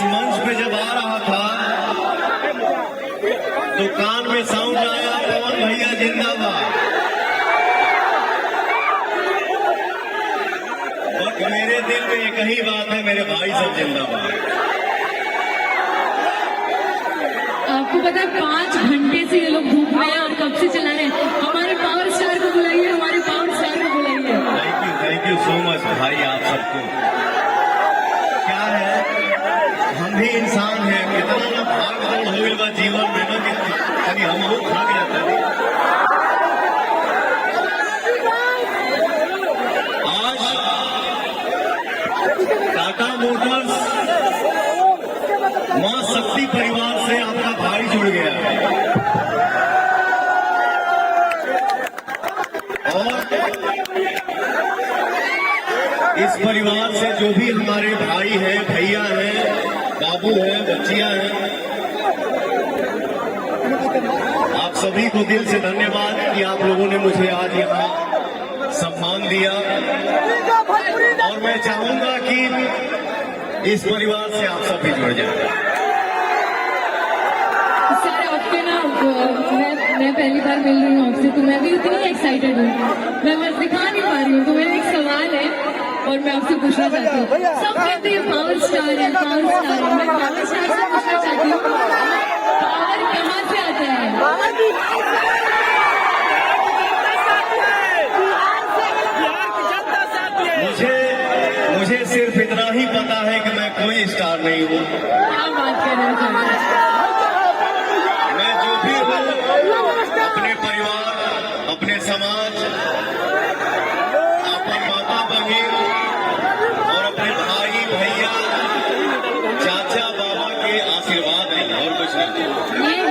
मंच पे जब आ रहा था तो कान में साउंड आया, पवन भैया जिंदाबाद। बट मेरे दिल में एक ही बात है, मेरे भाई सब जिंदाबाद। आपको पता है 5 घंटे से ये लोग धूप में हैं और कब से चला रहे हैं। हमारे पावर स्टार को बुलाइए, हमारे पावर स्टार को बुलाइए। थैंक यू सो मच भाई, आप सबको। क्या है, हम भी इंसान हैं, कितना ना भाग दौड़ हो गई बा जीवन में ना, कि हम लोग भाग जाते हैं। आज टाटा मोटर्स मां शक्ति परिवार से आपका भाई जुड़ गया है और इस परिवार से जो भी हमारे भाई हैं, भैया हैं, बाबू हैं, बच्चियां हैं, आप सभी को दिल से धन्यवाद कि आप लोगों ने मुझे आज यहाँ सम्मान दिया। और मैं चाहूंगा कि इस परिवार से आप सभी जुड़ जाए। सर आपके ना मैं पहली बार मिल रही हूँ आपसे, तो मैं भी उतनी एक्साइटेड हूँ। मैं बस दिखा नहीं पा रही हूँ, तो मेरा एक सवाल है और मैं आपसे पूछना चाहती हूँ। सब कहते हैं पावर स्टार है, पावर स्टार है। मैं पावर स्टार से पूछना चाहती हूँ, पावर कहाँ से आता है? मुझे सिर्फ इतना ही पता है कि मैं कोई स्टार नहीं हूँ। क्या बात कर रहे हैं? मैं जो भी हूँ अपने परिवार, अपने समाज, अपने माता बहन और अपने भाई भैया, चाचा बाबा के आशीर्वाद है और कुछ नहीं।